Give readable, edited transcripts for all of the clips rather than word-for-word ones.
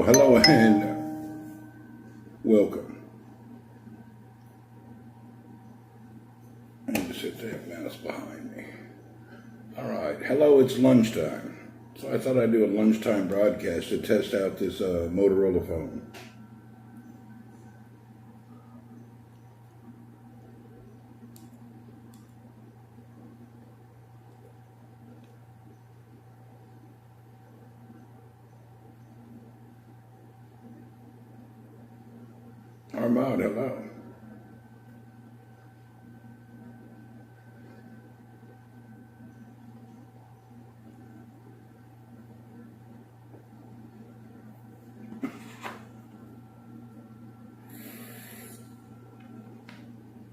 Hello, and welcome. I need to set that mouse behind me. All right, hello, it's lunchtime. So I thought I'd do a lunchtime broadcast to test out this Motorola phone. Armand, hello.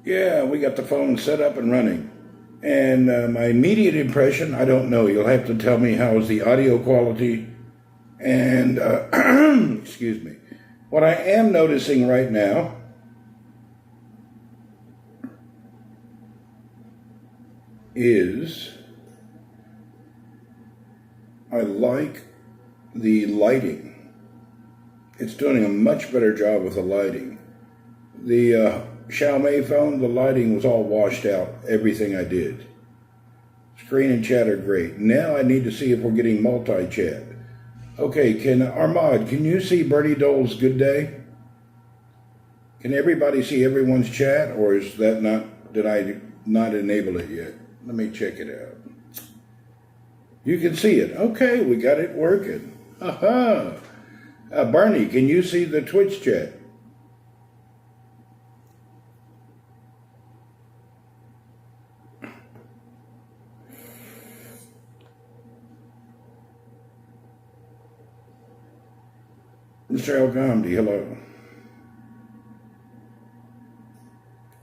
Yeah, we got the phone set up and running. And my immediate impression, I don't know. You'll have to tell me how's the audio quality. And, excuse me. What I am noticing right now is I like the lighting. It's doing a much better job with the lighting. The Xiaomi phone, the lighting was all washed out, everything I did. Screen and chat are great. Now I need to see if we're getting multi-chat. Okay, Armand, can you see Bernie Dole's Good Day? Can everybody see everyone's chat, or is that not, did I not enable it yet? Let me check it out. You can see it. Okay, we got it working. Aha. Bernie, can you see the Twitch chat? Mr. El-Ghamdi, hello.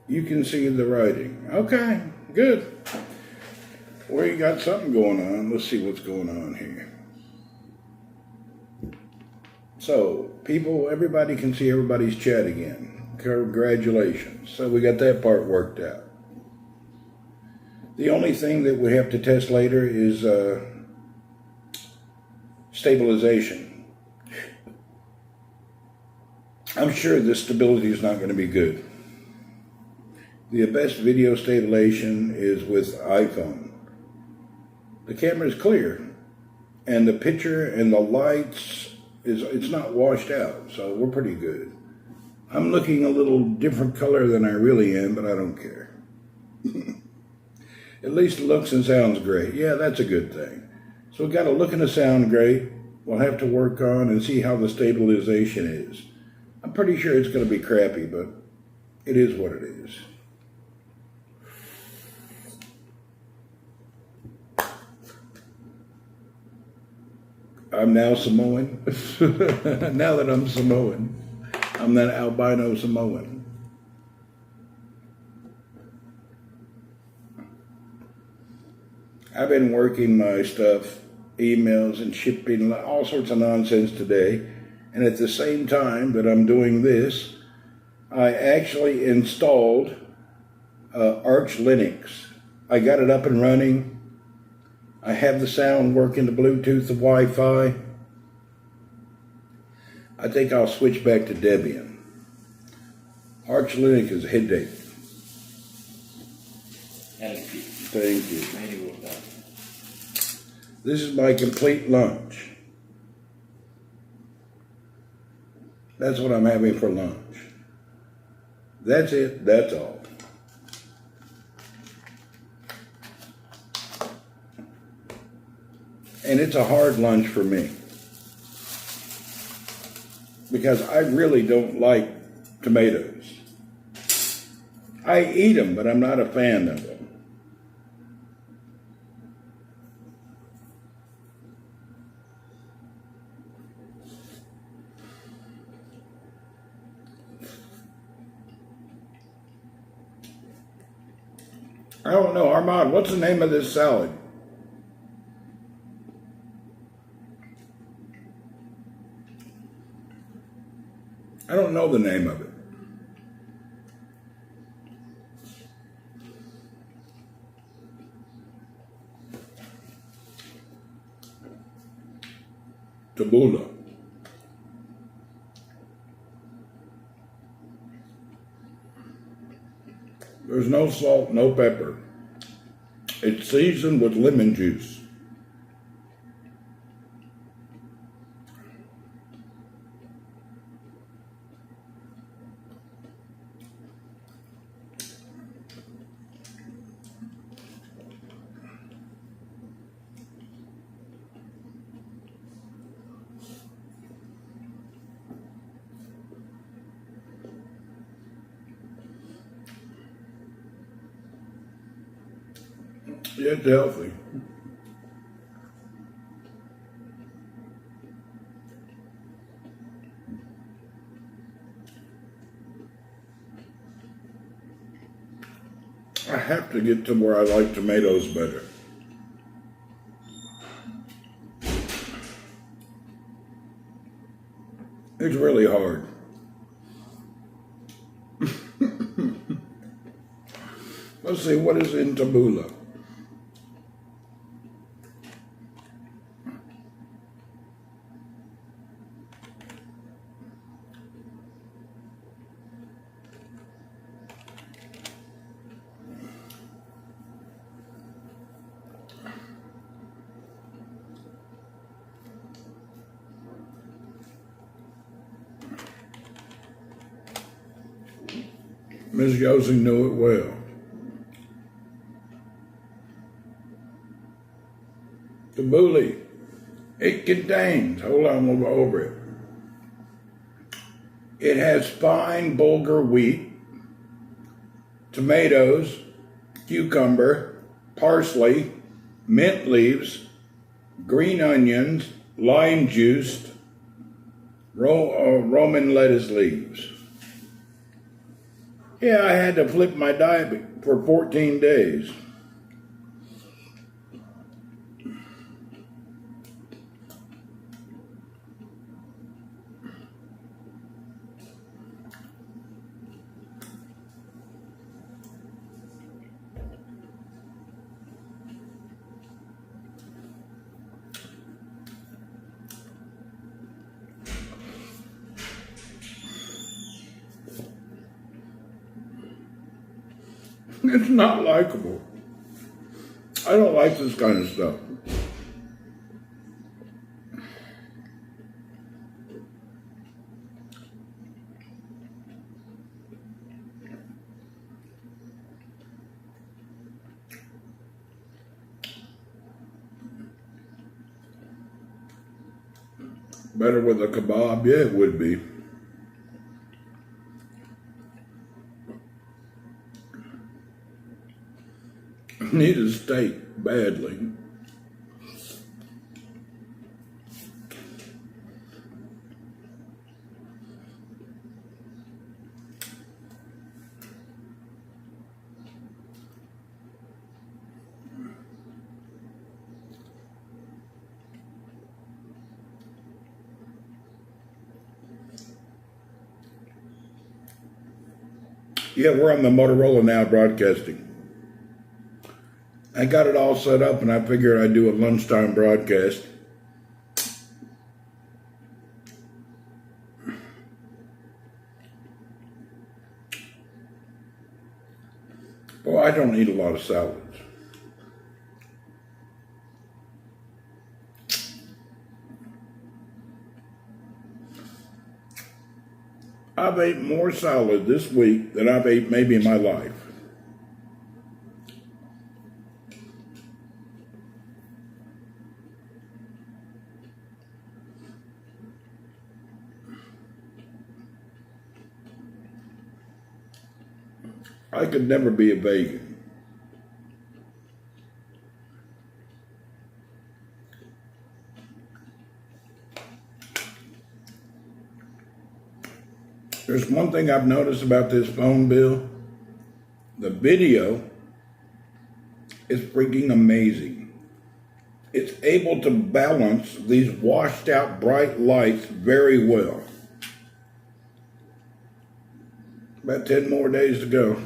You can see the writing. Okay, good. Well, you got something going on. Let's see what's going on here. So, people, everybody can see everybody's chat again. Congratulations. So we got that part worked out. The only thing that we have to test later is stabilization. I'm sure the stability is not going to be good. The best video stabilization is with iPhone. The camera is clear, and the picture and the lights, it's not washed out, so we're pretty good. I'm looking a little different color than I really am, but I don't care. At least it looks and sounds great. Yeah, that's a good thing. So we've got to look and a sound great. We'll have to work on and see how the stabilization is. I'm pretty sure it's going to be crappy, but it is what it is. I'm now Samoan. Now that I'm Samoan, I'm that albino Samoan. I've been working my stuff, emails and shipping, all sorts of nonsense today. And at the same time that I'm doing this, I actually installed Arch Linux. I got it up and running. I have the sound working, the Bluetooth, the Wi-Fi. I think I'll switch back to Debian. Arch Linux is a headache. Thank you. This is my complete lunch. That's what I'm having for lunch. That's it, that's all. And it's a hard lunch for me, because I really don't like tomatoes. I eat them, but I'm not a fan of them. I don't know, Armand, what's the name of this salad? I don't know the name of it. Tabbouleh. There's no salt, no pepper. It's seasoned with lemon juice. Yeah, it's healthy. I have to get to where I like tomatoes better. It's really hard. Let's see, what is in tabbouleh? Ms. Yosing knew it well. Tabbouleh, it contains, hold on, we'll go over it. It has fine bulgur wheat, tomatoes, cucumber, parsley, mint leaves, green onions, lime juice, Roman lettuce leaves. Yeah, I had to flip my diet for 14 days. It's not likable. I don't like this kind of stuff. Better with a kebab? Yeah, it would be. Need a steak badly. Yeah, we're on the Motorola Now broadcasting. I got it all set up and I figured I'd do a lunchtime broadcast. Well, I don't eat a lot of salads. I've ate more salad this week than I've ate maybe in my life. I could never be a vegan. There's one thing I've noticed about this phone bill. The video is freaking amazing. It's able to balance these washed out bright lights very well. About 10 more days to go.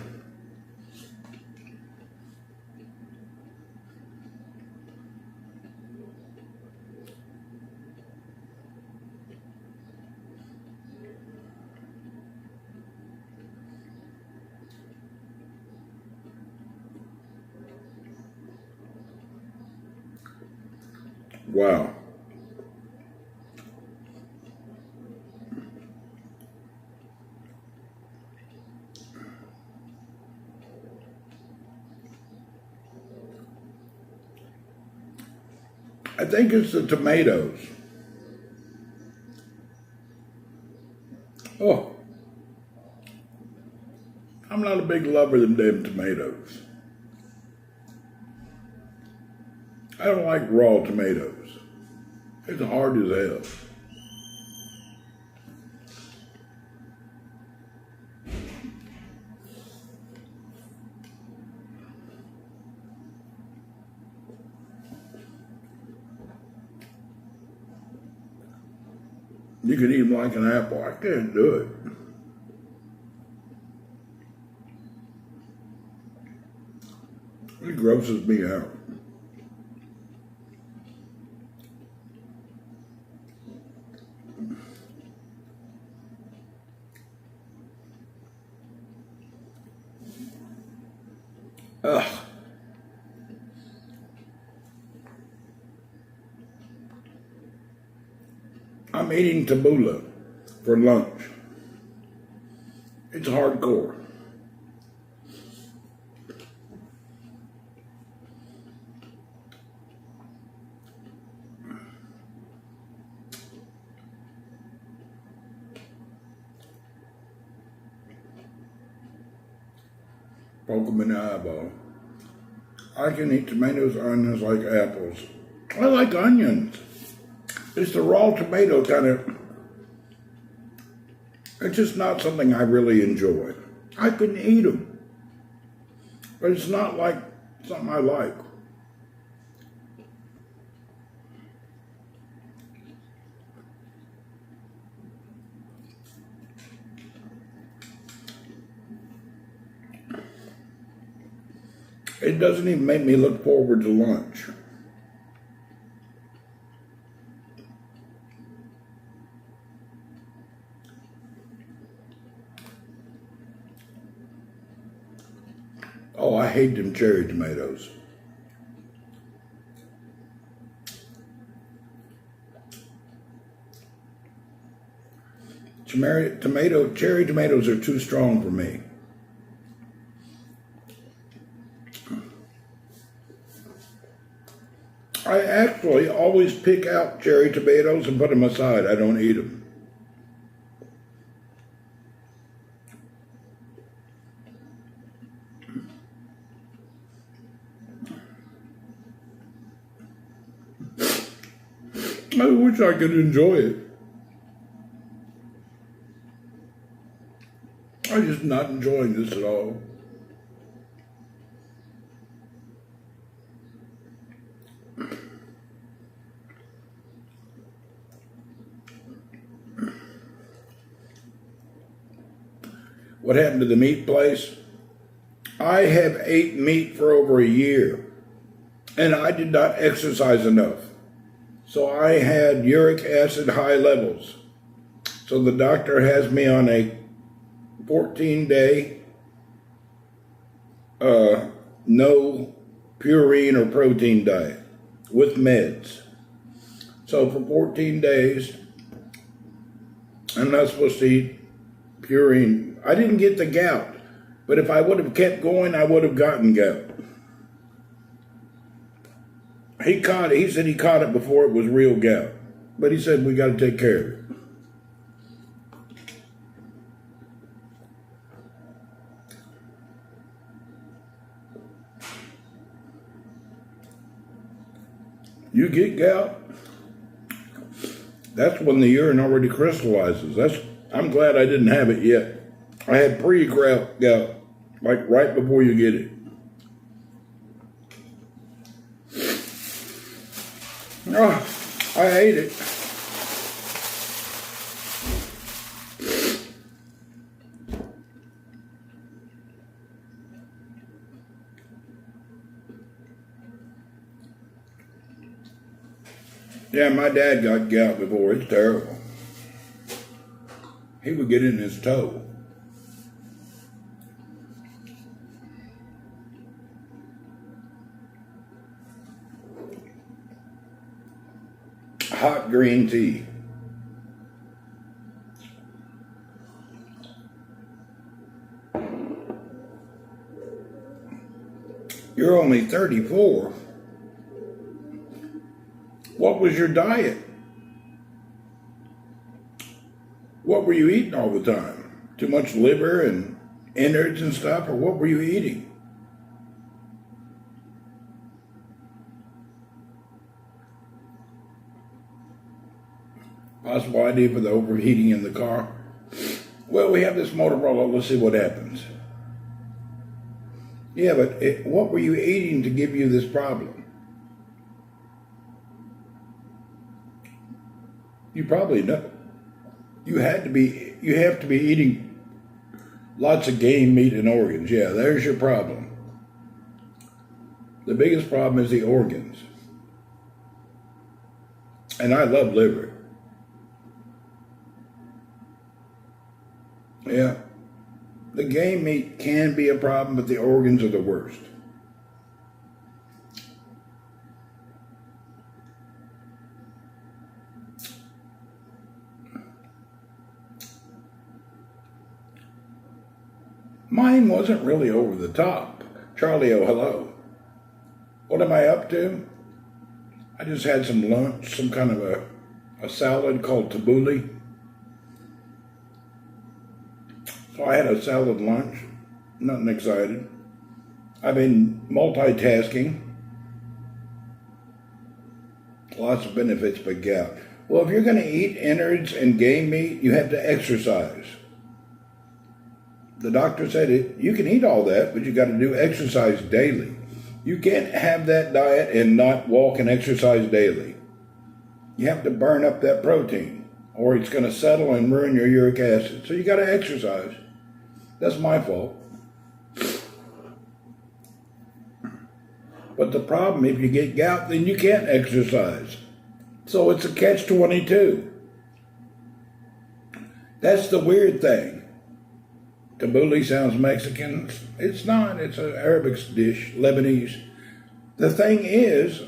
Wow. I think it's the tomatoes. Oh, I'm not a big lover of them damn tomatoes. I don't like raw tomatoes. It's hard as hell. You can eat them like an apple. I can't do it. It grosses me out. Ugh. I'm eating tabbouleh for lunch. It's hardcore. Poke them in the eyeball. I can eat tomatoes, onions like apples. I like onions. It's the raw tomato kind of, it's just not something I really enjoy. I can eat them, but it's not like something I like. It doesn't even make me look forward to lunch. Oh, I hate them cherry tomatoes. Cherry tomatoes are too strong for me. I actually always pick out cherry tomatoes and put them aside. I don't eat them. I wish I could enjoy it. I'm just not enjoying this at all. What happened to the meat place? I have ate meat for over a year, and I did not exercise enough. So I had uric acid high levels. So the doctor has me on a 14-day no purine or protein diet with meds. So for 14 days, I'm not supposed to eat purine. I didn't get the gout, but if I would have kept going, I would have gotten gout. He said he caught it before it was real gout, but he said we got to take care of it. You get gout, that's when the urine already crystallizes. I'm glad I didn't have it yet. I had pre-gout, like right before you get it. Oh, I ate it. Yeah, my dad got gout before. It's terrible. He would get in his toe. hot green tea. You're only 34. What was your diet? What were you eating all the time? Too much liver and innards and stuff, or what were you eating? Possible idea for the overheating in the car? Well, we have this Motorola. Let's see what happens. Yeah, but what were you eating to give you this problem? You probably know. You have to be eating lots of game, meat, and organs. Yeah, there's your problem. The biggest problem is the organs. And I love liver. Yeah. The game meat can be a problem, but the organs are the worst. Mine wasn't really over the top. Charlie, oh, hello. What am I up to? I just had some lunch, some kind of a salad called tabbouleh. So I had a salad lunch, nothing exciting. I've been multitasking. Lots of benefits, but gout. Well, if you're going to eat innards and game meat, you have to exercise. The doctor said you can eat all that, but you got to do exercise daily. You can't have that diet and not walk and exercise daily. You have to burn up that protein, or it's going to settle and ruin your uric acid. So you got to exercise. That's my fault. But the problem, if you get gout, then you can't exercise. So it's a catch-22. That's the weird thing. Tabbouleh sounds Mexican. It's not. It's an Arabic dish, Lebanese. The thing is,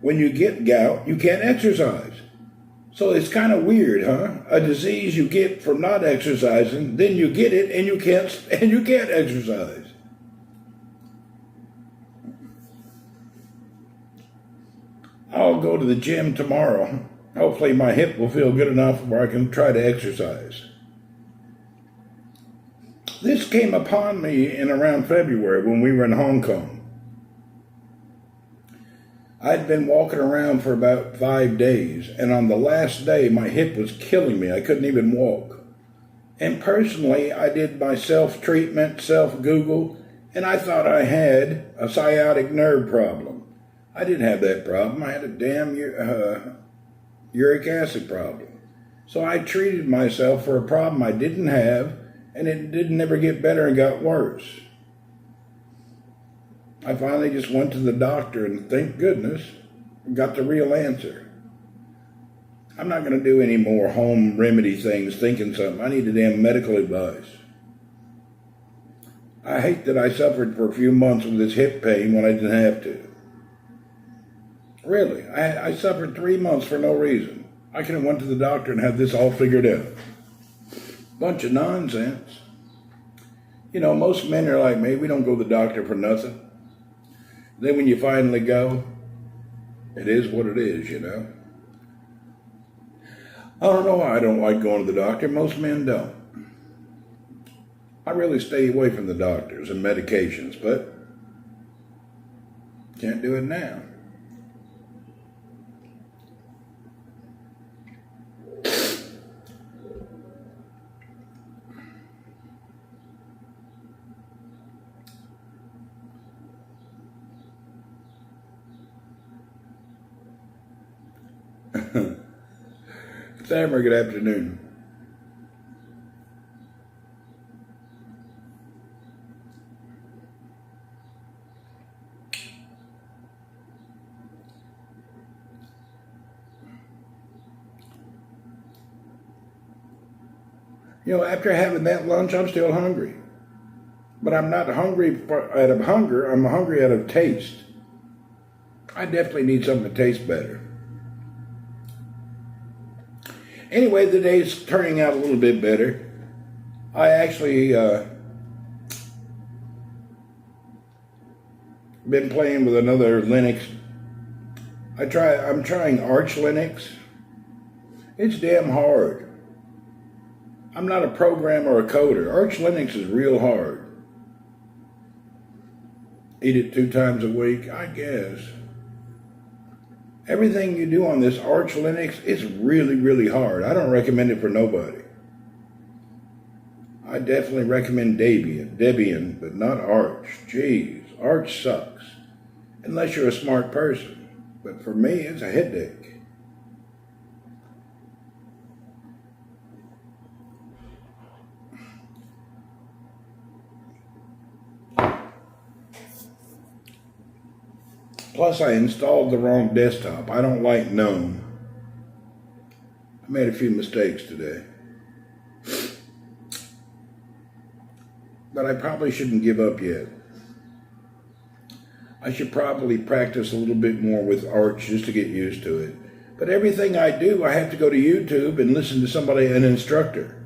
when you get gout, you can't exercise. So it's kind of weird, huh? A disease you get from not exercising, then you get it and you can't exercise. I'll go to the gym tomorrow. Hopefully my hip will feel good enough where I can try to exercise. This came upon me in around February when we were in Hong Kong. I'd been walking around for about 5 days, and on the last day, my hip was killing me. I couldn't even walk. And personally, I did my self-treatment, self-Google, and I thought I had a sciatic nerve problem. I didn't have that problem. I had a damn uric acid problem. So I treated myself for a problem I didn't have, and it didn't ever get better and got worse. I finally just went to the doctor and thank goodness got the real answer. I'm not going to do any more home remedy things thinking something. I need a damn medical advice. I hate that I suffered for a few months with this hip pain when I didn't have to. Really, I suffered 3 months for no reason. I could have went to the doctor and had this all figured out. Bunch of nonsense. You know, most men are like me. We don't go to the doctor for nothing. Then when you finally go, it is what it is, you know. I don't know why I don't like going to the doctor. Most men don't. I really stay away from the doctors and medications, but can't do it now. Sammer, good afternoon. You know, after having that lunch, I'm still hungry. But I'm not hungry out of hunger. I'm hungry out of taste. I definitely need something to taste better. Anyway, the day's turning out a little bit better. I actually been playing with another Linux. I'm trying Arch Linux. It's damn hard. I'm not a programmer or a coder. Arch Linux is real hard. Eat it 2 times a week, I guess. Everything you do on this Arch Linux is really, really hard. I don't recommend it for nobody. I definitely recommend Debian, but not Arch. Jeez, Arch sucks. Unless you're a smart person. But for me, it's a headache. Plus, I installed the wrong desktop. I don't like GNOME. I made a few mistakes today. But I probably shouldn't give up yet. I should probably practice a little bit more with Arch just to get used to it. But everything I do, I have to go to YouTube and listen to somebody, an instructor.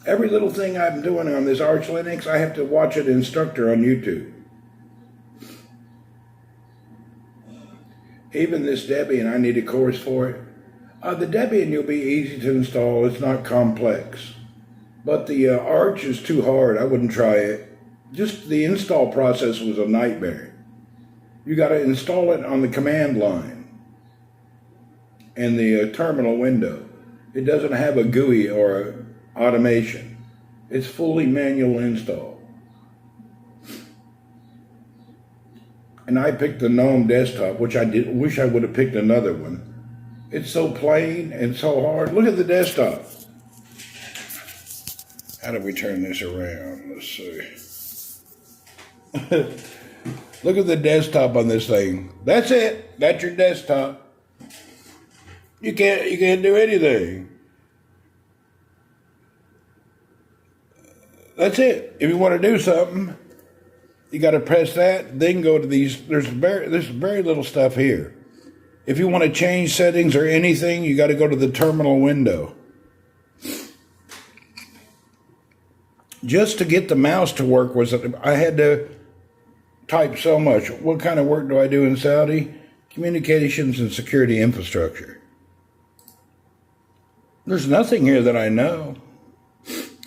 Every little thing I'm doing on this Arch Linux, I have to watch an instructor on YouTube. Even this Debian, I need a course for it. The Debian will be easy to install. It's not complex. But the Arch is too hard. I wouldn't try it. Just the install process was a nightmare. You got to install it on the command line and the terminal window. It doesn't have a GUI or a automation. It's fully manual install. And I picked the GNOME desktop, which I wish I would have picked another one. It's so plain and so hard. Look at the desktop. How do we turn this around? Let's see. Look at the desktop on this thing. That's it. That's your desktop. You can't do anything. That's it. If you want to do something, you got to press that, then go to these. There's very little stuff here. If you want to change settings or anything, you got to go to the terminal window. Just to get the mouse to work I had to type so much. What kind of work do I do in Saudi? Communications and security infrastructure. There's nothing here that I know.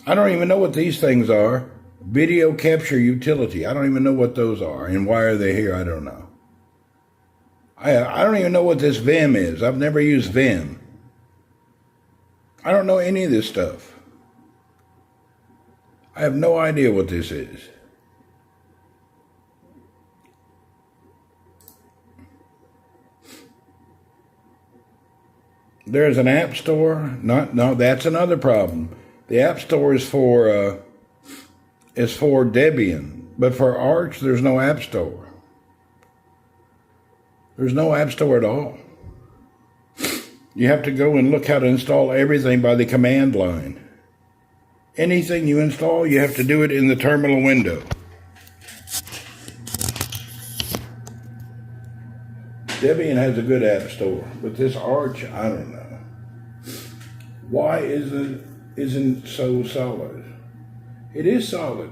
I don't even know what these things are. Video capture utility. I don't even know what those are. And why are they here? I don't know. I don't even know what this Vim is. I've never used Vim. I don't know any of this stuff. I have no idea what this is. There's an app store. No, that's another problem. The app store is for Debian, but for Arch, there's no app store. There's no app store at all. You have to go and look how to install everything by the command line. Anything you install, you have to do it in the terminal window. Debian has a good app store, but this Arch, I don't know. Why isn't so solid? It is solid,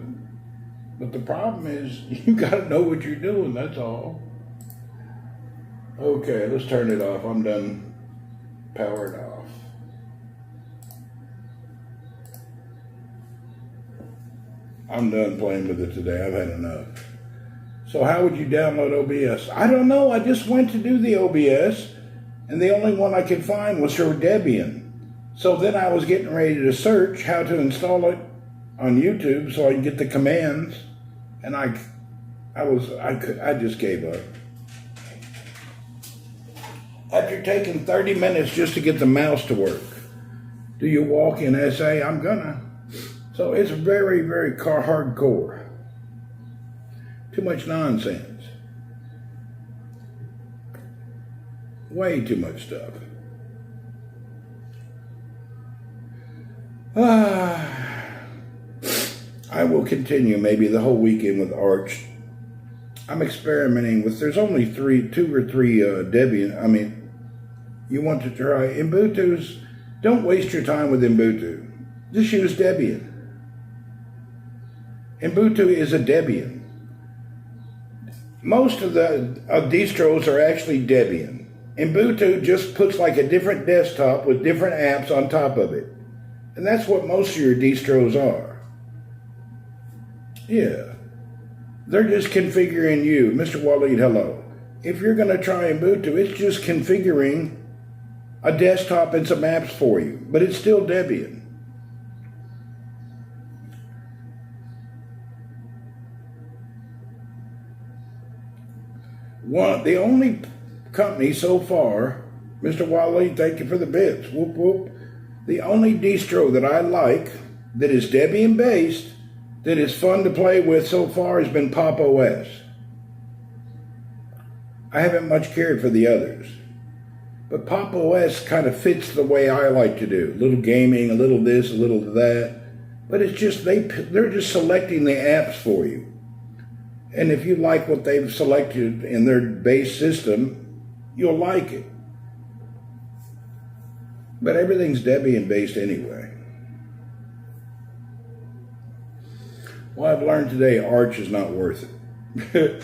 but the problem is you got to know what you're doing, that's all. Okay, let's turn it off. I'm done powered off. I'm done playing with it today. I've had enough. So how would you download OBS? I don't know. I just went to do the OBS, and the only one I could find was for Debian. So then I was getting ready to search how to install it on YouTube so I can get the commands, and I just gave up. After taking 30 minutes just to get the mouse to work, do you walk in SA? I'm gonna. So it's very, very hardcore. Too much nonsense. Way too much stuff. I will continue maybe the whole weekend with Arch. I'm experimenting with, there's only two or three Debian. I mean, you want to try Ubuntu's Don't waste your time with Ubuntu. Just use Debian. Ubuntu is a Debian. Most of the distros are actually Debian. Ubuntu just puts like a different desktop with different apps on top of it. And that's what most of your distros are. Yeah. They're just configuring you. Mr. Waleed, hello. If you're going to try Ubuntu, it's just configuring a desktop and some apps for you. But it's still Debian. The only company so far, Mr. Waleed, thank you for the bits. Whoop, whoop. The only distro that I like that is Debian based, that is fun to play with so far has been Pop! OS. I haven't much cared for the others. But Pop! OS kind of fits the way I like to do. A little gaming, a little this, a little that. But it's just, they're just selecting the apps for you. And if you like what they've selected in their base system, you'll like it. But everything's Debian based anyway. Well, I've learned today Arch is not worth it.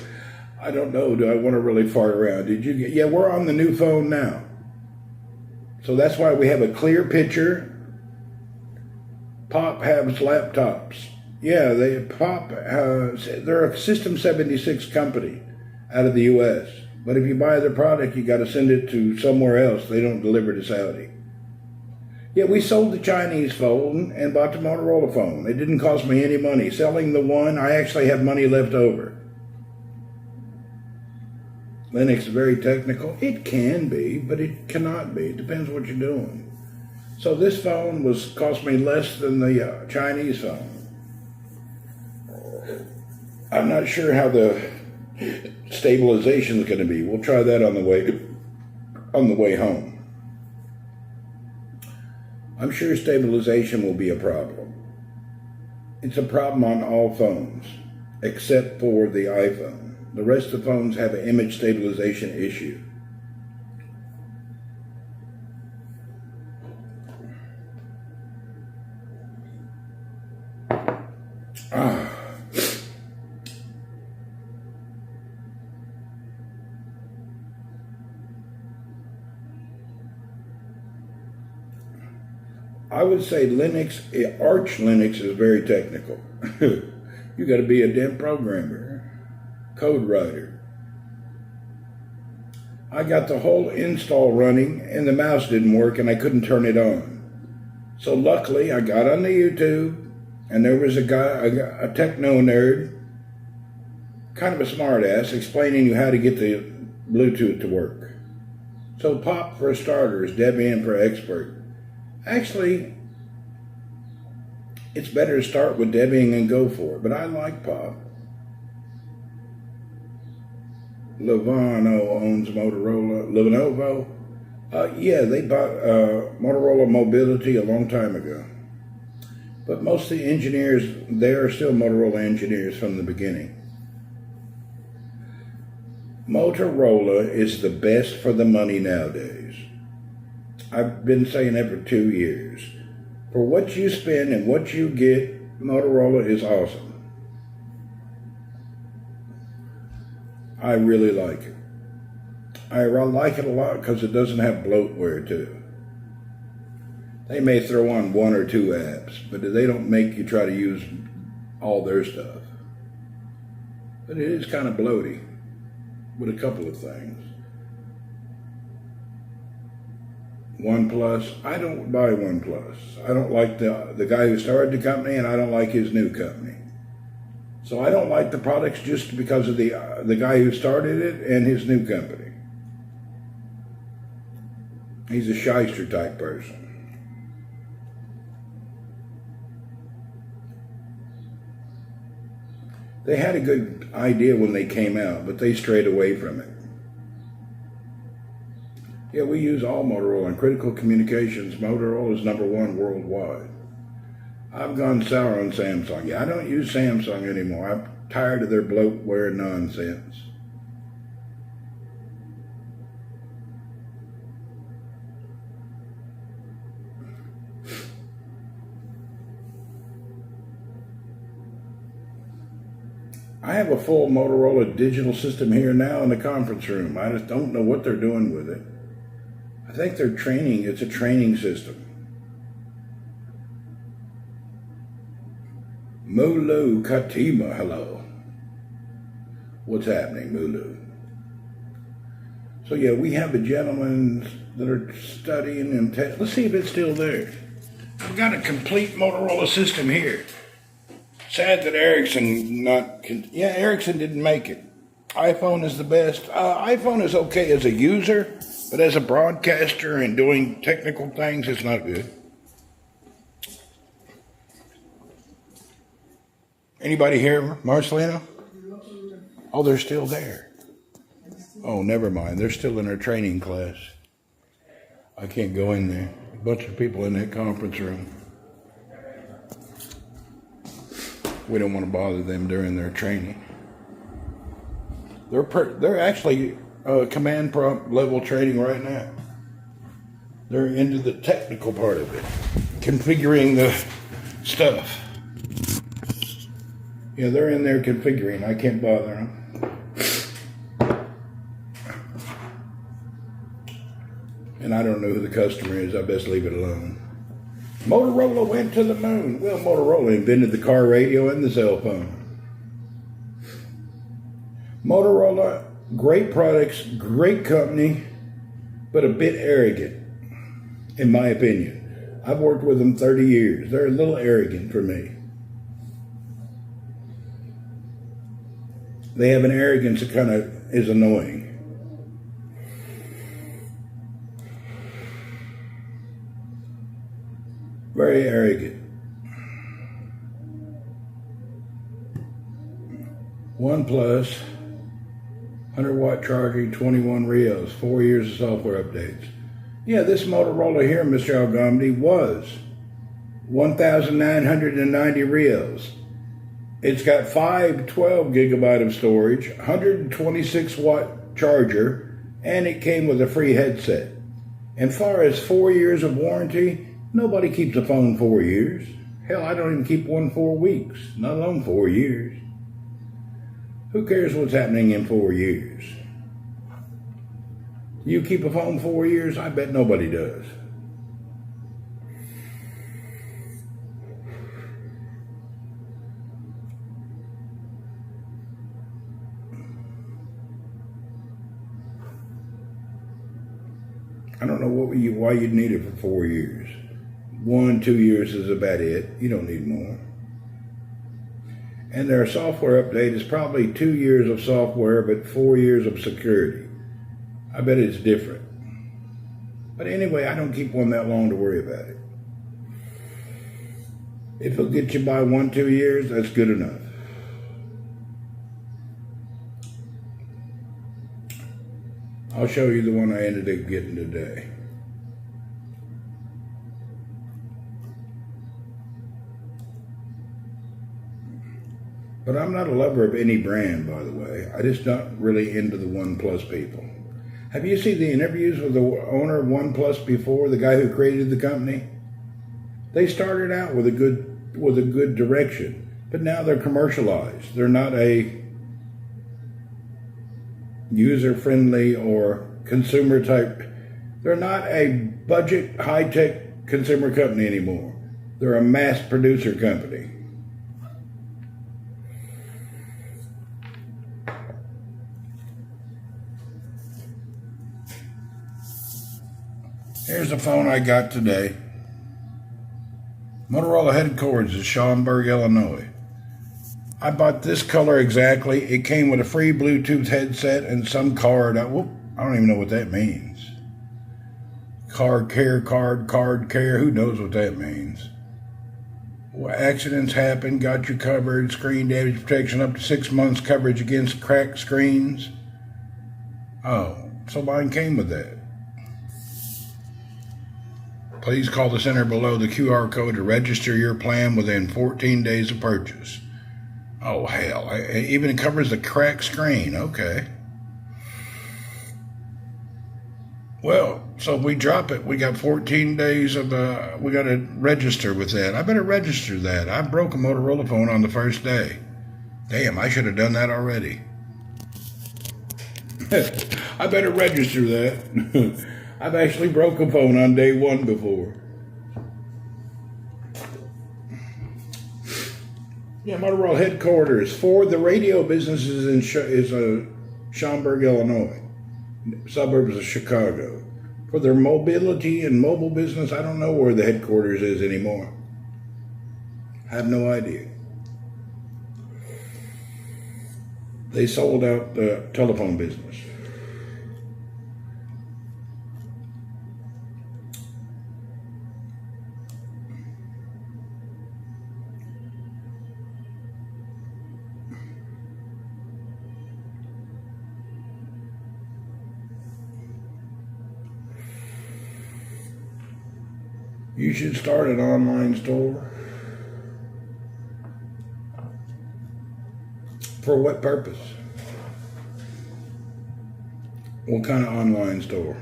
I don't know, do I want to really fart around? Yeah, we're on the new phone now. So that's why we have a clear picture. Pop has laptops. Yeah, they're a System 76 company out of the U.S. But if you buy their product, you got to send it to somewhere else. They don't deliver to Saudi. Yeah, we sold the Chinese phone and bought the Motorola phone. It didn't cost me any money. Selling the one, I actually have money left over. Linux is very technical. It can be, but it cannot be. It depends what you're doing. So this phone cost me less than the Chinese phone. I'm not sure how the stabilization is going to be. We'll try that on the way home. I'm sure stabilization will be a problem. It's a problem on all phones, except for the iPhone. The rest of the phones have an image stabilization issue. I would say Arch Linux is very technical. You got to be a damn programmer, code writer. I got the whole install running and the mouse didn't work and I couldn't turn it on. So luckily I got on the YouTube and there was a guy, a techno nerd, kind of a smart ass, explaining you how to get the Bluetooth to work. So Pop for starters, Debian for expert. Actually, it's better to start with Debian and go for it, but I like Pop. Lenovo owns Motorola. Lenovo? Yeah, they bought Motorola Mobility a long time ago. But most of the engineers, they are still Motorola engineers from the beginning. Motorola is the best for the money nowadays. I've been saying that for 2 years. For what you spend and what you get, Motorola is awesome. I really like it. I like it a lot because it doesn't have bloatware too. They may throw on 1 or 2 apps, but they don't make you try to use all their stuff. But it is kind of bloaty with a couple of things. OnePlus, I don't buy OnePlus. I don't like the guy who started the company, and I don't like his new company. So I don't like the products just because of the guy who started it and his new company. He's a shyster type person. They had a good idea when they came out, but they strayed away from it. Yeah, we use all Motorola. In critical communications, Motorola is #1 worldwide. I've gone sour on Samsung. Yeah, I don't use Samsung anymore. I'm tired of their bloatware nonsense. I have a full Motorola digital system here now in the conference room. I just don't know what they're doing with it. I think they're training. It's a training system. Mulu Katima, hello. What's happening, Mulu? So yeah, we have a gentleman that are studying and let's see if it's still there. I've got a complete Motorola system here. Sad that Ericsson Ericsson didn't make it. iPhone is the best. iPhone is okay as a user, but as a broadcaster and doing technical things, it's not good. Anybody here, Marcelino? Oh, they're still there. Oh, never mind. They're still in their training class. I can't go in there. A bunch of people in that conference room. We don't want to bother them during their training. They're actually command prompt level training right now. They're into the technical part of it, configuring the stuff. Yeah, they're in there configuring. I can't bother them. And I don't know who the customer is. I best leave it alone. Motorola went to the moon. Well, Motorola invented the car radio and the cell phone. Motorola, great products, great company, but a bit arrogant, in my opinion. I've worked with them 30 years. They're a little arrogant for me. They have an arrogance that kind of is annoying. Very arrogant. OnePlus, 100-watt charging, 21 Rios, 4 years of software updates. Yeah, this Motorola here, Mr. Algamdi, was 1,990 Rios. It's got 512 gigabyte of storage, 126-watt charger, and it came with a free headset. And far as 4 years of warranty, nobody keeps a phone 4 years. Hell, I don't even keep one 4 weeks, not alone 4 years. Who cares what's happening in 4 years? You keep a phone 4 years? I bet nobody does. I don't know why you'd need it for 4 years. 1, 2 years is about it. You don't need more. And their software update is probably 2 years of software, but 4 years of security. I bet it's different. But anyway, I don't keep one that long to worry about it. If it'll get you by 1, 2 years, that's good enough. I'll show you the one I ended up getting today. But I'm not a lover of any brand, by the way. I just not really into the OnePlus people. Have you seen the interviews with the owner of OnePlus before, the guy who created the company? They started out with a good direction, but now they're commercialized. They're not a user-friendly or consumer type. They're not a budget, high-tech consumer company anymore. They're a mass producer company. Here's the phone I got today. Motorola headquarters in Schaumburg, Illinois. I bought this color exactly. It came with a free Bluetooth headset and some card. I don't even know what that means. Card care. Who knows what that means? Well, accidents happen. Got you covered. Screen damage protection up to 6 months coverage against cracked screens. Oh, so mine came with that. Please call the center below the QR code to register your plan within 14 days of purchase. Oh, hell. It even covers the cracked screen. Okay. Well, so if we drop it, we got 14 days of, we got to register with that. I better register that. I broke a Motorola phone on the first day. Damn, I should have done that already. I better register that. I've actually broke a phone on day one before. Yeah, Motorola headquarters for the radio business is Schaumburg, Illinois, suburbs of Chicago. For their mobility and mobile business, I don't know where the headquarters is anymore. I have no idea. They sold out the telephone business. You should start an online store. For what purpose? What kind of online store?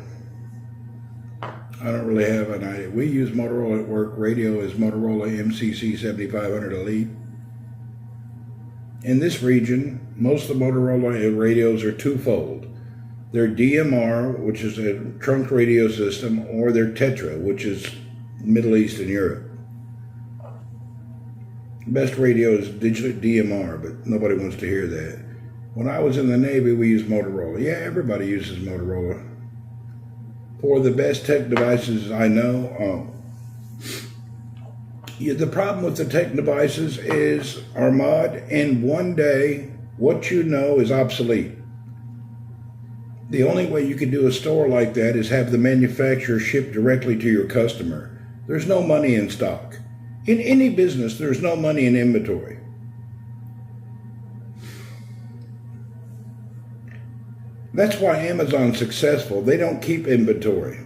I don't really have an idea. We use Motorola at work. Radio is Motorola MCC 7500 Elite. In this region, most of the Motorola radios are twofold. They're DMR, which is a trunk radio system, or they're Tetra, which is Middle East and Europe. The best radio is digital DMR, but nobody wants to hear that. When I was in the Navy, we used Motorola. Yeah, everybody uses Motorola. For the best tech devices I know, the problem with the tech devices is, Armand, in one day, what you know is obsolete. The only way you can do a store like that is have the manufacturer ship directly to your customer. There's no money in stock. In any business, there's no money in inventory. That's why Amazon's successful. They don't keep inventory.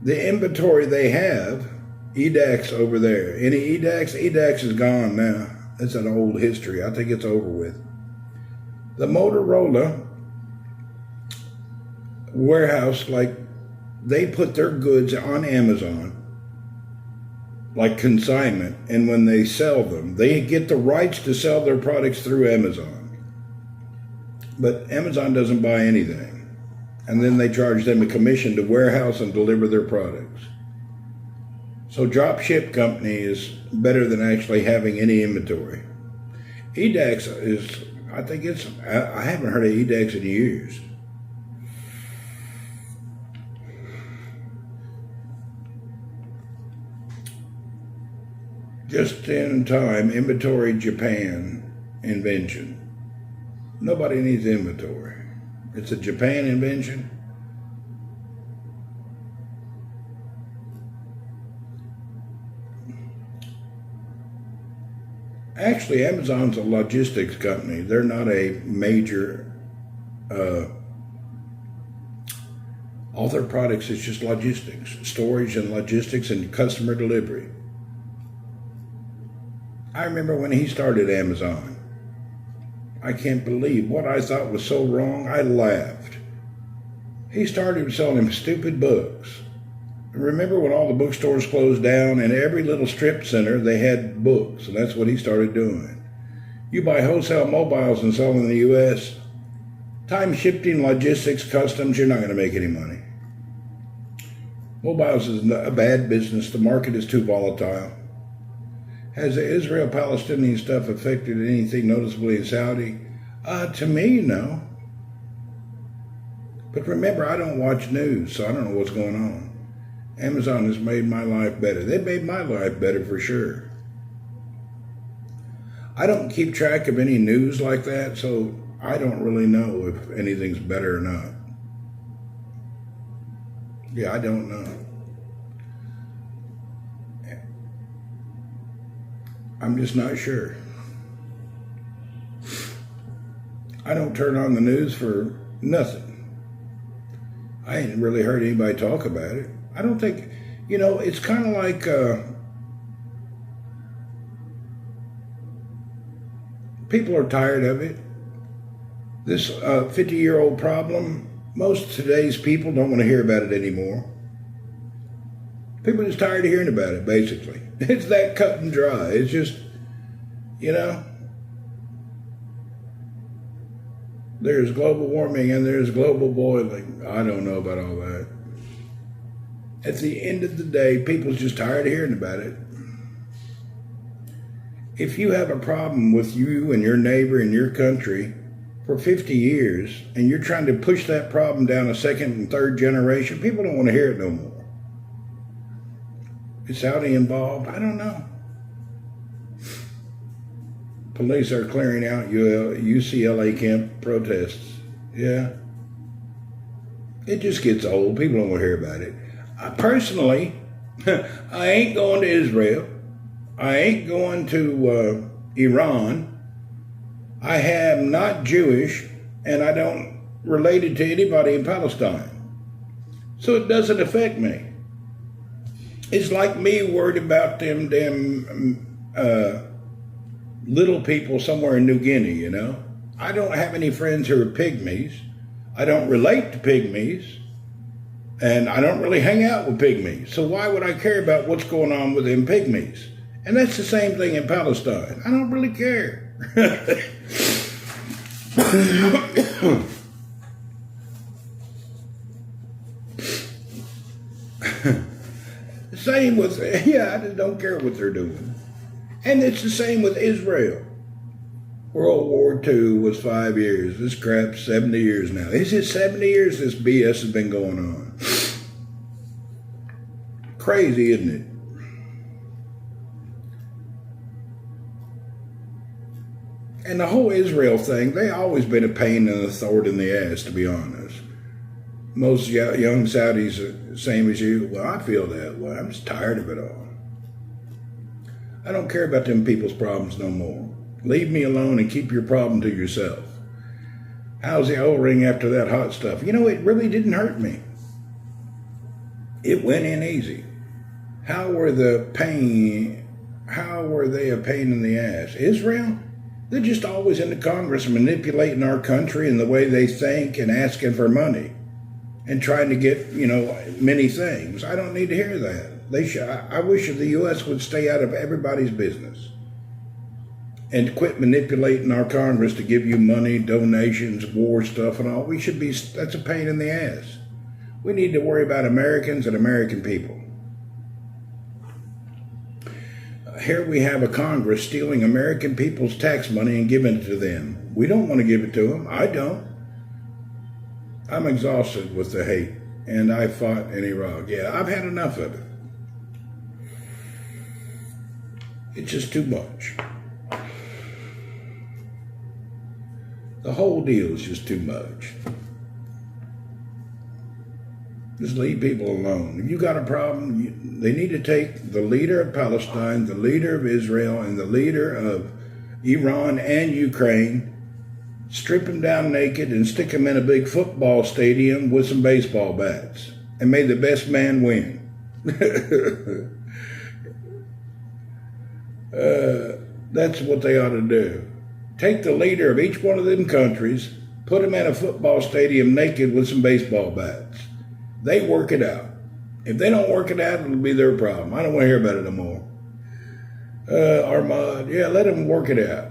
The inventory they have, EDAX over there. Any EDAX? EDAX is gone now. That's an old history. I think it's over with. The Motorola warehouse, like, they put their goods on Amazon, like consignment, and when they sell them, they get the rights to sell their products through Amazon. But Amazon doesn't buy anything. And then they charge them a commission to warehouse and deliver their products. So drop ship company is better than actually having any inventory. EDAX is, I haven't heard of EDAX in years. Just in time, inventory Japan invention. Nobody needs inventory. It's a Japan invention. Actually, Amazon's a logistics company. They're not a major, all their products is just logistics, storage and logistics and customer delivery. I remember when he started Amazon. I can't believe what I thought was so wrong. I laughed. He started selling stupid books. Remember when all the bookstores closed down and every little strip center, they had books, and that's what he started doing. You buy wholesale mobiles and sell them in the U.S., time shifting, logistics, customs, you're not going to make any money. Mobiles is a bad business. The market is too volatile. Has the Israel-Palestinian stuff affected anything noticeably in Saudi? To me, no. But remember, I don't watch news, so I don't know what's going on. Amazon has made my life better. They made my life better for sure. I don't keep track of any news like that, so I don't really know if anything's better or not. Yeah, I don't know. I'm just not sure. I don't turn on the news for nothing. I ain't really heard anybody talk about it. I don't think, it's kind of like people are tired of it. This 50-year-old problem, most of today's people don't want to hear about it anymore. People are just tired of hearing about it, basically. It's that cut and dry. It's just, There's global warming and there's global boiling. I don't know about all that. At the end of the day, people's just tired of hearing about it. If you have a problem with you and your neighbor and your country for 50 years and you're trying to push that problem down a second and third generation, people don't want to hear it no more. Is Saudi involved? I don't know. Police are clearing out UCLA camp protests. Yeah. It just gets old. People don't want to hear about it. Personally, I ain't going to Israel. I ain't going to Iran. I am not Jewish, and I don't relate it to anybody in Palestine. So it doesn't affect me. It's like me worried about them damn little people somewhere in New Guinea, you know? I don't have any friends who are pygmies. I don't relate to pygmies. And I don't really hang out with pygmies. So why would I care about what's going on with them pygmies? And that's the same thing in Palestine. I don't really care. Same with, I just don't care what they're doing. And it's the same with Israel. World War II was 5 years. This crap's 70 years now. Is it 70 years this BS has been going on? Crazy, isn't it? And the whole Israel thing, they always been a pain and a thorn in the ass, to be honest. Most young Saudis are the same as you. Well, I feel that way. I'm just tired of it all. I don't care about them people's problems no more. Leave me alone and keep your problem to yourself. How's the O-ring after that hot stuff? You know, it really didn't hurt me. It went in easy. How were they a pain in the ass? Israel? They're just always in the Congress manipulating our country and the way they think and asking for money and trying to get, many things. I don't need to hear that. I wish the U.S. would stay out of everybody's business and quit manipulating our Congress to give you money, donations, war stuff and all. That's a pain in the ass. We need to worry about Americans and American people. Here we have a Congress stealing American people's tax money and giving it to them. We don't want to give it to them. I don't. I'm exhausted with the hate, and I fought in Iraq. Yeah, I've had enough of it. It's just too much. The whole deal is just too much. Just leave people alone. If you got a problem, they need to take the leader of Palestine, the leader of Israel, and the leader of Iran and Ukraine, strip them down naked and stick them in a big football stadium with some baseball bats, and may the best man win. That's what they ought to do. Take the leader of each one of them countries, put them in a football stadium naked with some baseball bats. They work it out. If they don't work it out, it'll be their problem. I don't want to hear about it no more. Armand, let them work it out.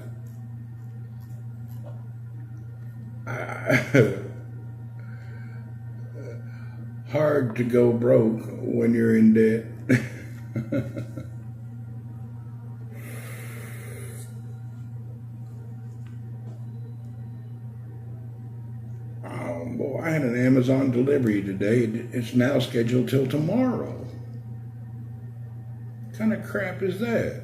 Hard to go broke when you're in debt. I had an Amazon delivery today. It's now scheduled till tomorrow. What kind of crap is that?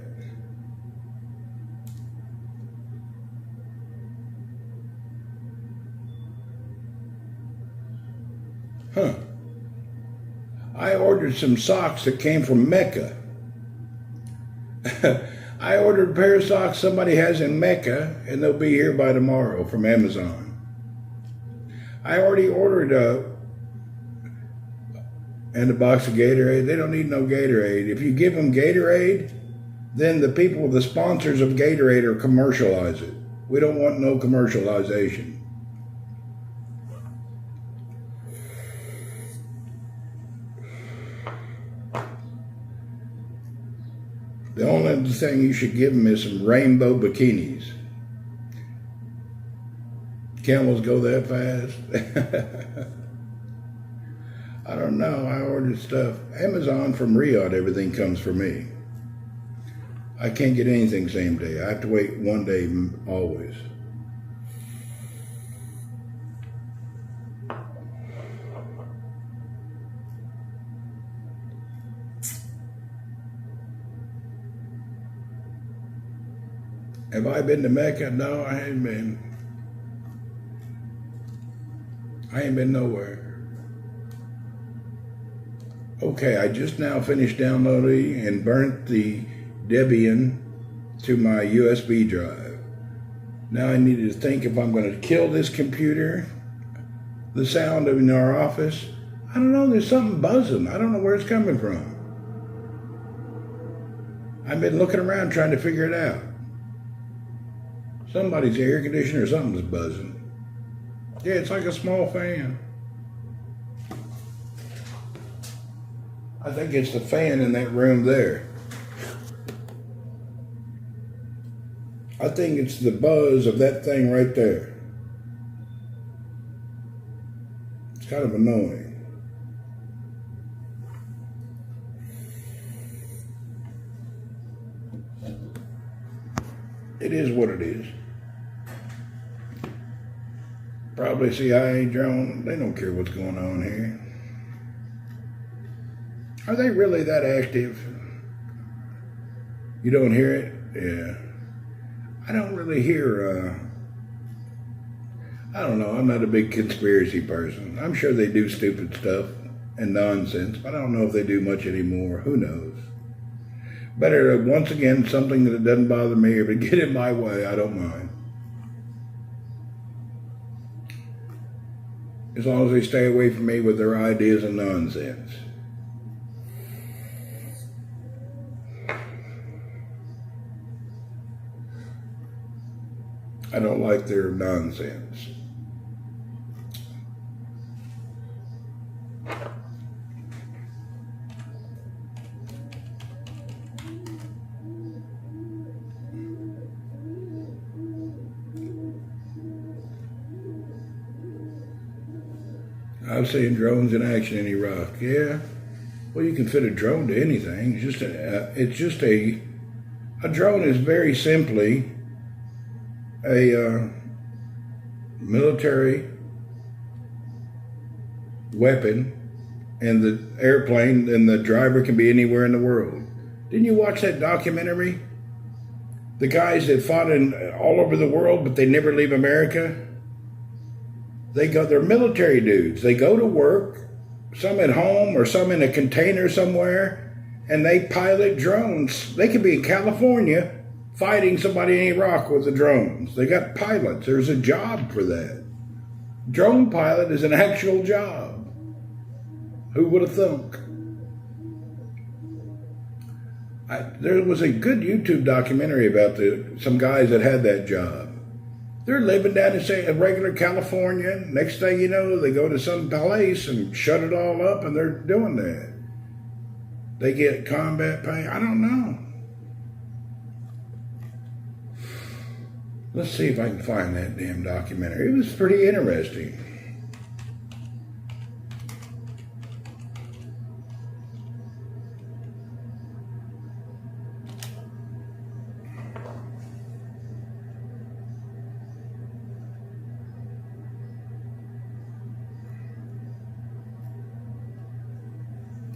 I ordered some socks that came from Mecca. I ordered a pair of socks somebody has in Mecca, and they'll be here by tomorrow from Amazon. I already ordered and a box of Gatorade. They don't need no Gatorade. If you give them Gatorade, then the people, the sponsors of Gatorade, are commercialize it. We don't want no commercialization. The only thing you should give them is some rainbow bikinis. Camels go that fast? I don't know. I ordered stuff. Amazon from Riyadh, everything comes for me. I can't get anything same day. I have to wait one day always. Have I been to Mecca? No, I ain't been. I ain't been nowhere. Okay, I just now finished downloading and burnt the Debian to my USB drive. Now I need to think if I'm going to kill this computer. The sound in our office, I don't know, there's something buzzing. I don't know where it's coming from. I've been looking around trying to figure it out. Somebody's air conditioner or something's buzzing. Yeah, it's like a small fan. I think it's the fan in that room there. I think it's the buzz of that thing right there. It's kind of annoying. It is what it is. Probably CIA drone. They don't care what's going on here. Are they really that active? You don't hear it? Yeah. I don't really hear, I don't know. I'm not a big conspiracy person. I'm sure they do stupid stuff and nonsense, but I don't know if they do much anymore. Who knows? Better, once again, something that doesn't bother me. If it get in my way, I don't mind. As long as they stay away from me with their ideas and nonsense. I don't like their nonsense. I've seen drones in action in Iraq. Yeah, well, you can fit a drone to anything. A drone is very simply a military weapon, and the airplane and the driver can be anywhere in the world. Didn't you watch that documentary? The guys that fought all over the world, but they never leave America. They're military dudes. They go to work, some at home or some in a container somewhere, and they pilot drones. They could be in California fighting somebody in Iraq with the drones. They got pilots. There's a job for that. Drone pilot is an actual job. Who would have thunk? There was a good YouTube documentary about some guys that had that job. They're living down in, say, a regular California. Next thing you know, they go to some place and shut it all up, and they're doing that. They get combat pay. I don't know. Let's see if I can find that damn documentary. It was pretty interesting.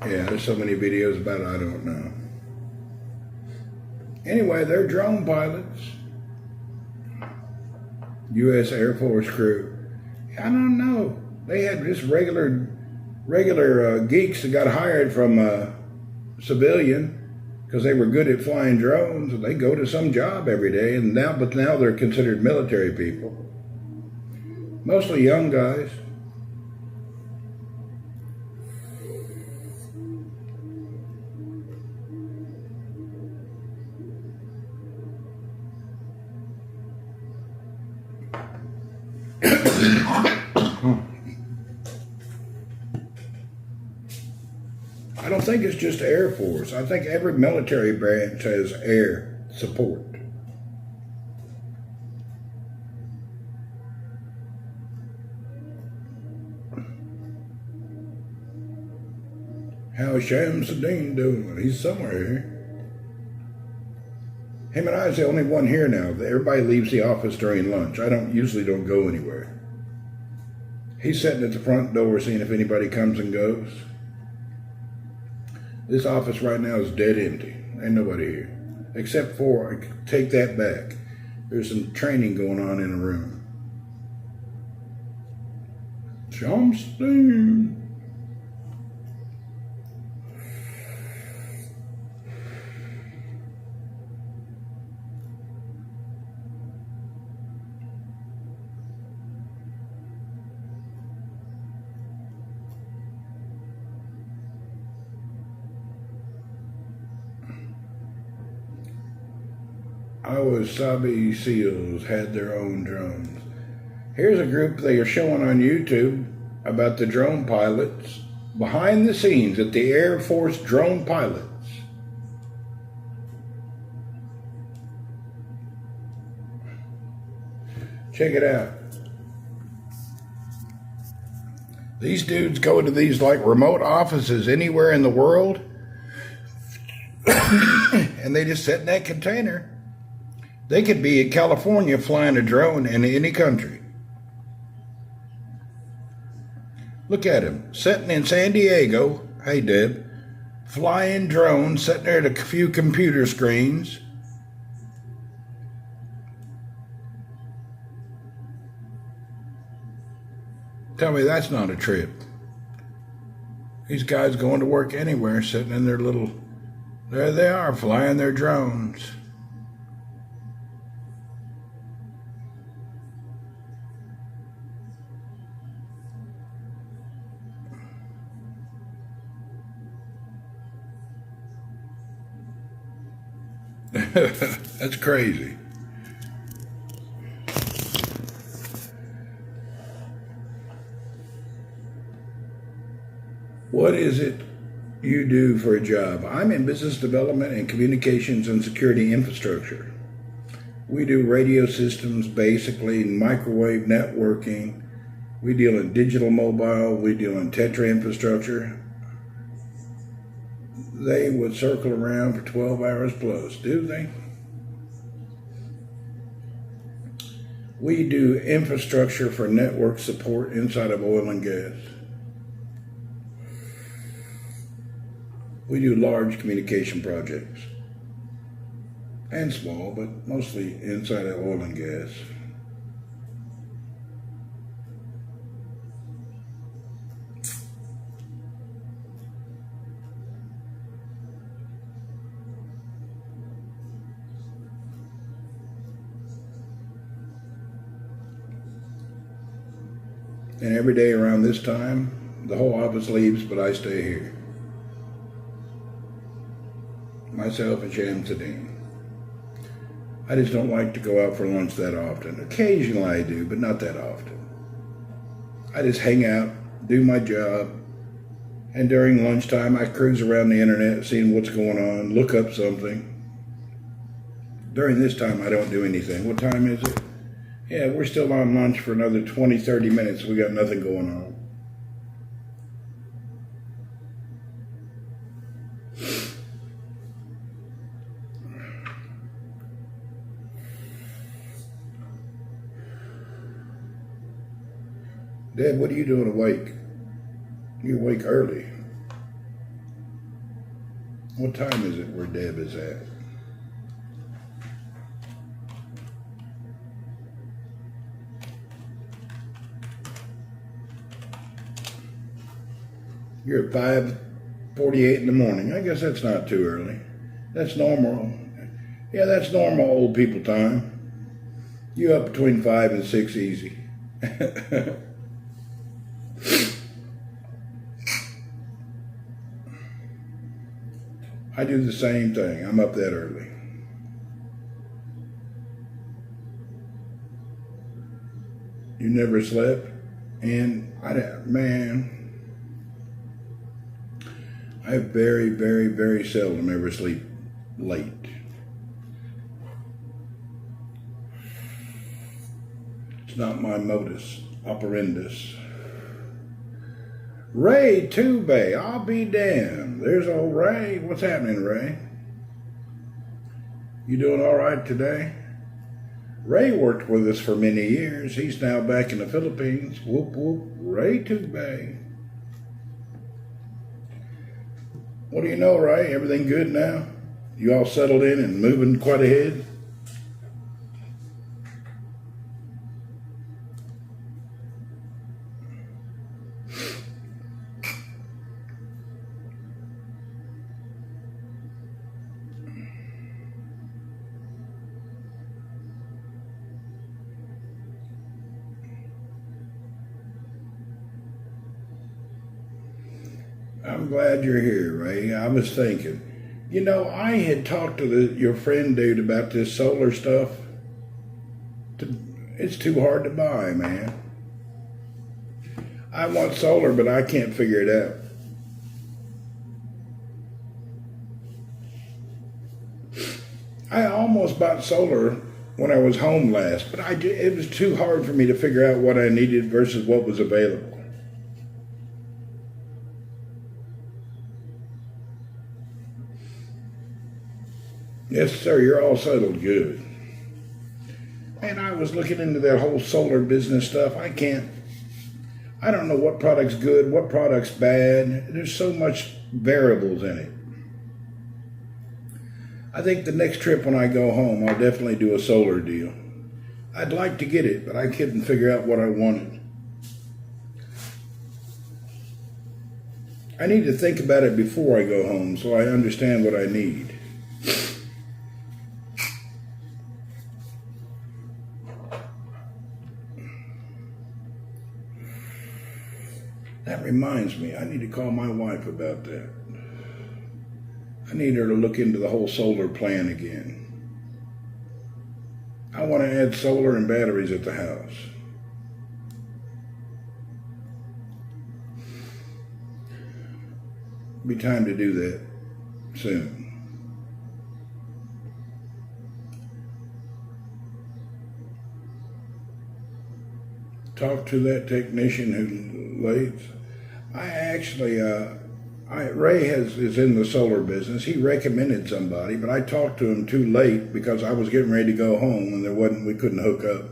Yeah, there's so many videos about it, I don't know. Anyway, they're drone pilots. U.S. Air Force crew. I don't know. They had just regular geeks that got hired from civilian because they were good at flying drones. And they go to some job every day, but now they're considered military people. Mostly young guys. I don't think it's just Air Force. I think every military branch has air support. How's Shamsuddin doing? He's somewhere here. Him and I is the only one here now. Everybody leaves the office during lunch. I usually don't go anywhere. He's sitting at the front door seeing if anybody comes and goes. This office right now is dead empty. Ain't nobody here. Except for, I take that back. There's some training going on in a room. Shamsuddin. Wasabi SEALs had their own drones. Here's a group they are showing on YouTube about the drone pilots behind the scenes at the Air Force drone pilots. Check it out. These dudes go to these like remote offices anywhere in the world and they just sit in that container. They could be in California flying a drone in any country. Look at him, sitting in San Diego. Hey, Deb. Flying drone, sitting there at a few computer screens. Tell me that's not a trip. These guys going to work anywhere, sitting in their little... There they are, flying their drones. That's crazy. What is it you do for a job? I'm in business development and communications and security infrastructure. We do radio systems, basically microwave networking. We deal in digital mobile. We deal in Tetra infrastructure. They would circle around for 12 hours plus, do they? We do infrastructure for network support inside of oil and gas. We do large communication projects. And small, but mostly inside of oil and gas. And every day around this time, the whole office leaves, but I stay here. Myself and Shamsuddin. I just don't like to go out for lunch that often. Occasionally I do, but not that often. I just hang out, do my job, and during lunchtime I cruise around the internet, seeing what's going on, look up something. During this time I don't do anything. What time is it? Yeah, we're still on lunch for another 20, 30 minutes. We got nothing going on. Dad, what are you doing awake? You're awake early. What time is it where Deb is at? You're at 5:48 in the morning. I guess that's not too early. That's normal. Yeah, that's normal old people time. You up between 5 and 6 easy. I do the same thing. I'm up that early. You never slept? And I very, very, very seldom ever sleep late. It's not my modus operandus. Ray Tubey, I'll be damned. There's old Ray. What's happening, Ray? You doing all right today? Ray worked with us for many years. He's now back in the Philippines. Whoop, whoop, Ray Tubey. What do you know, Ray? Everything good now? You all settled in and moving quite ahead? I'm glad you're here, Ray. I was thinking, you know, I had talked to your friend dude about this solar stuff. It's too hard to buy, man. I want solar, but I can't figure it out. I almost bought solar when I was home last, but it was too hard for me to figure out what I needed versus what was available. Yes, sir, you're all settled good. Man, I was looking into that whole solar business stuff. I don't know what product's good, what product's bad. There's so much variables in it. I think the next trip when I go home, I'll definitely do a solar deal. I'd like to get it, but I couldn't figure out what I wanted. I need to think about it before I go home so I understand what I need. That reminds me, I need to call my wife about that. I need her to look into the whole solar plan again. I want to add solar and batteries at the house. Be time to do that soon. Talk to that technician who lays. Ray is in the solar business. He recommended somebody, but I talked to him too late because I was getting ready to go home and we couldn't hook up.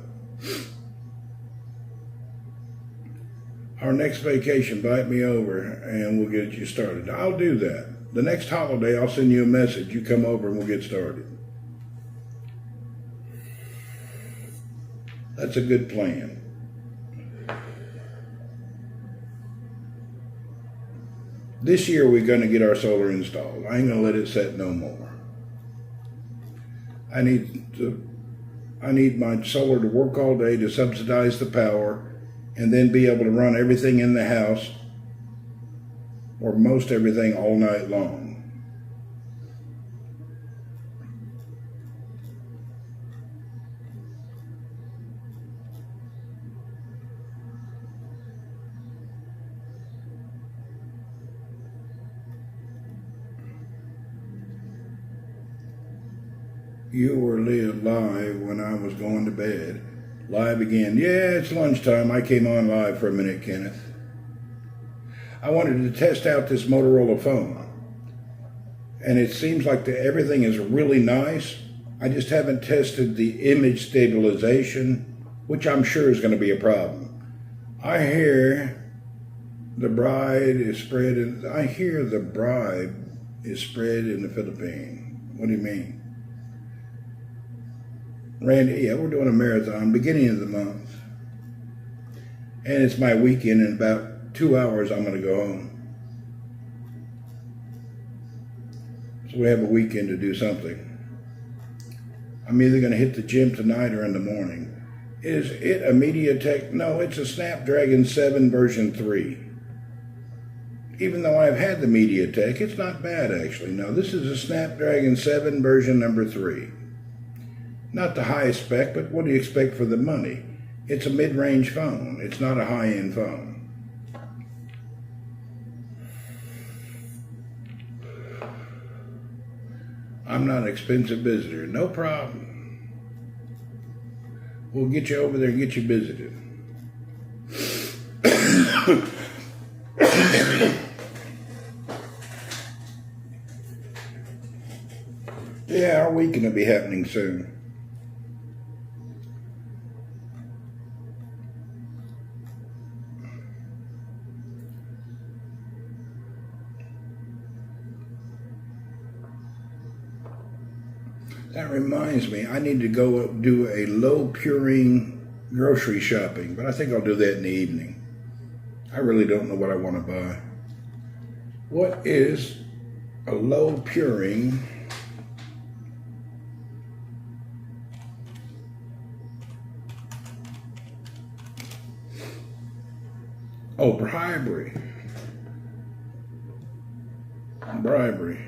Our next vacation, invite me over and we'll get you started. I'll do that. The next holiday, I'll send you a message. You come over and we'll get started. That's a good plan. This year we're going to get our solar installed. I ain't going to let it set no more. I need my solar to work all day to subsidize the power and then be able to run everything in the house or most everything all night long. You were live when I was going to bed. Live again. Yeah, it's lunchtime. I came on live for a minute, Kenneth. I wanted to test out this Motorola phone. And it seems like everything is really nice. I just haven't tested the image stabilization, which I'm sure is going to be a problem. I hear the bride is spread in the Philippines. What do you mean? Randy, yeah, we're doing a marathon beginning of the month. And it's my weekend. In about 2 hours, I'm going to go home. So we have a weekend to do something. I'm either going to hit the gym tonight or in the morning. Is it a MediaTek? No, it's a Snapdragon 7 version 3. Even though I've had the MediaTek, it's not bad actually. No, this is a Snapdragon 7 version number 3. Not the highest spec, but what do you expect for the money? It's a mid-range phone. It's not a high-end phone. I'm not an expensive visitor. No problem. We'll get you over there and get you visited. Yeah, our weekend will be happening soon. That reminds me, I need to go do a low puring grocery shopping, but I think I'll do that in the evening. I really don't know what I want to buy. What is a low puring bribery. Bribery.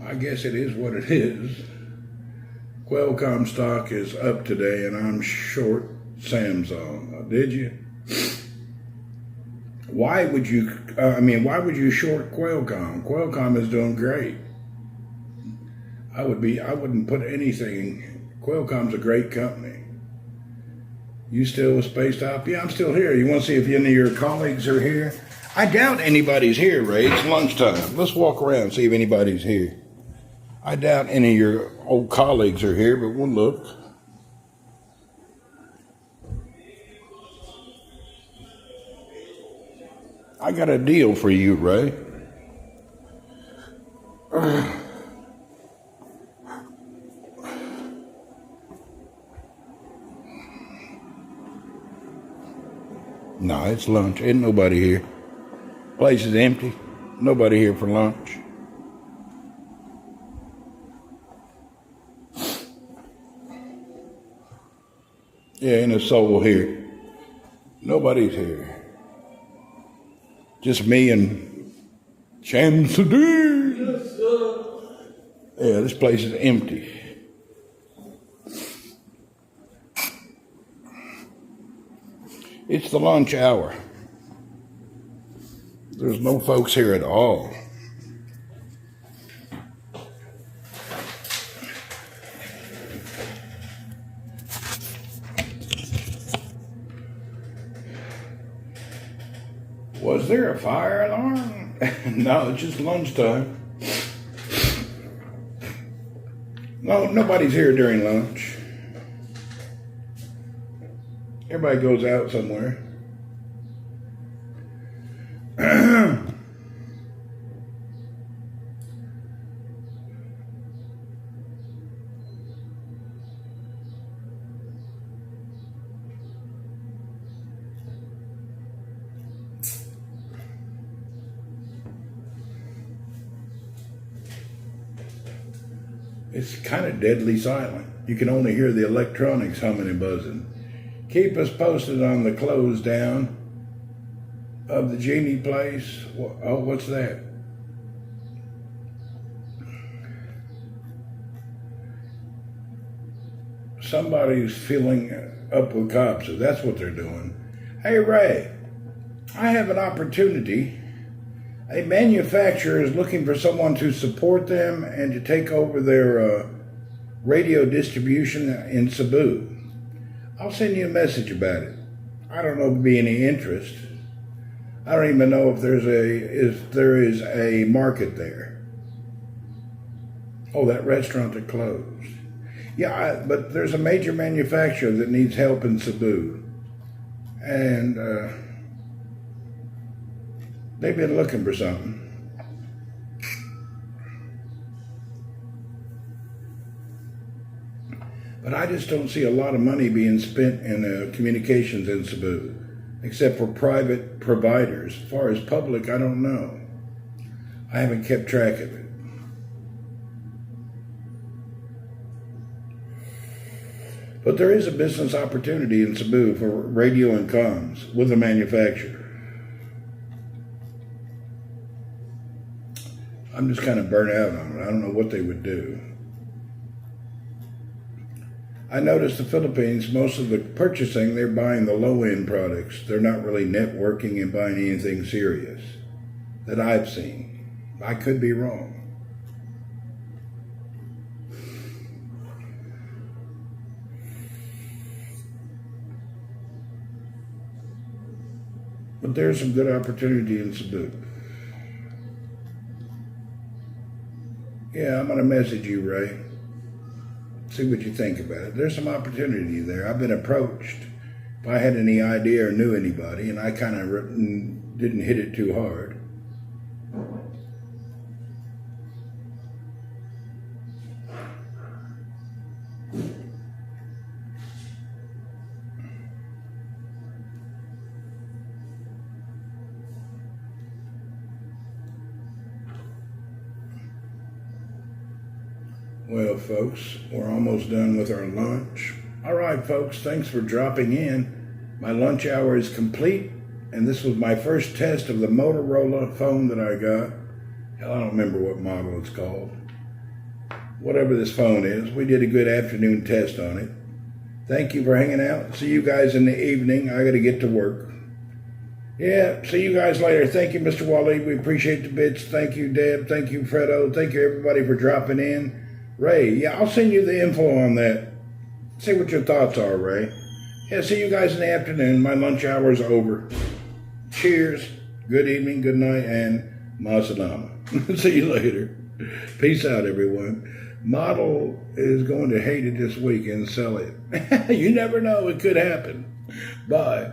I guess it is what it is. Qualcomm stock is up today, and I'm short Samsung. Did you? Why would you short Qualcomm? Qualcomm is doing great. I wouldn't put anything. Qualcomm's a great company. You still spaced out? Yeah, I'm still here. You want to see if any of your colleagues are here? I doubt anybody's here, Ray. It's lunchtime. Let's walk around and see if anybody's here. I doubt any of your old colleagues are here, but we'll look. I got a deal for you, Ray. No, it's lunch. Ain't nobody here. Place is empty. Nobody here for lunch. Yeah, ain't a soul here. Nobody's here. Just me and Shamsuddin. Yes, sir. Yeah, this place is empty. It's the lunch hour. There's no folks here at all. Was there a fire alarm? No, it's just lunchtime. No, nobody's here during lunch. Everybody goes out somewhere. It's kind of deadly silent. You can only hear the electronics humming and buzzing. Keep us posted on the close down of the Genie place. Oh, what's that? Somebody's filling up with cops. So that's what they're doing. Hey, Ray, I have an opportunity. A manufacturer is looking for someone to support them and to take over their radio distribution in Cebu. I'll send you a message about it. I don't know if there'll be any interest. I don't even know if there is a market there. Oh, that restaurant that closed. Yeah, but there's a major manufacturer that needs help in Cebu. And they've been looking for something. But I just don't see a lot of money being spent in communications in Cebu, except for private providers. As far as public, I don't know. I haven't kept track of it. But there is a business opportunity in Cebu for radio and comms with a manufacturer. I'm just kind of burnt out on it. I don't know what they would do. I noticed the Philippines, most of the purchasing, they're buying the low-end products. They're not really networking and buying anything serious that I've seen. I could be wrong. But there's some good opportunity in Cebu. Yeah, I'm going to message you, Ray. See what you think about it. There's some opportunity there. I've been approached. If I had any idea or knew anybody, and I kind of didn't hit it too hard. Well, folks, we're almost done with our lunch. All right, folks, thanks for dropping in. My lunch hour is complete, and this was my first test of the Motorola phone that I got. Hell, I don't remember what model it's called. Whatever this phone is, we did a good afternoon test on it. Thank you for hanging out. See you guys in the evening. I got to get to work. Yeah, see you guys later. Thank you, Mr. Wally. We appreciate the bits. Thank you, Deb. Thank you, Fredo. Thank you, everybody, for dropping in. Ray, yeah, I'll send you the info on that. See what your thoughts are, Ray. Yeah, see you guys in the afternoon. My lunch hour is over. Cheers. Good evening, good night, and masalama. See you later. Peace out, everyone. Model is going to hate it this week and sell it. You never know. It could happen. Bye.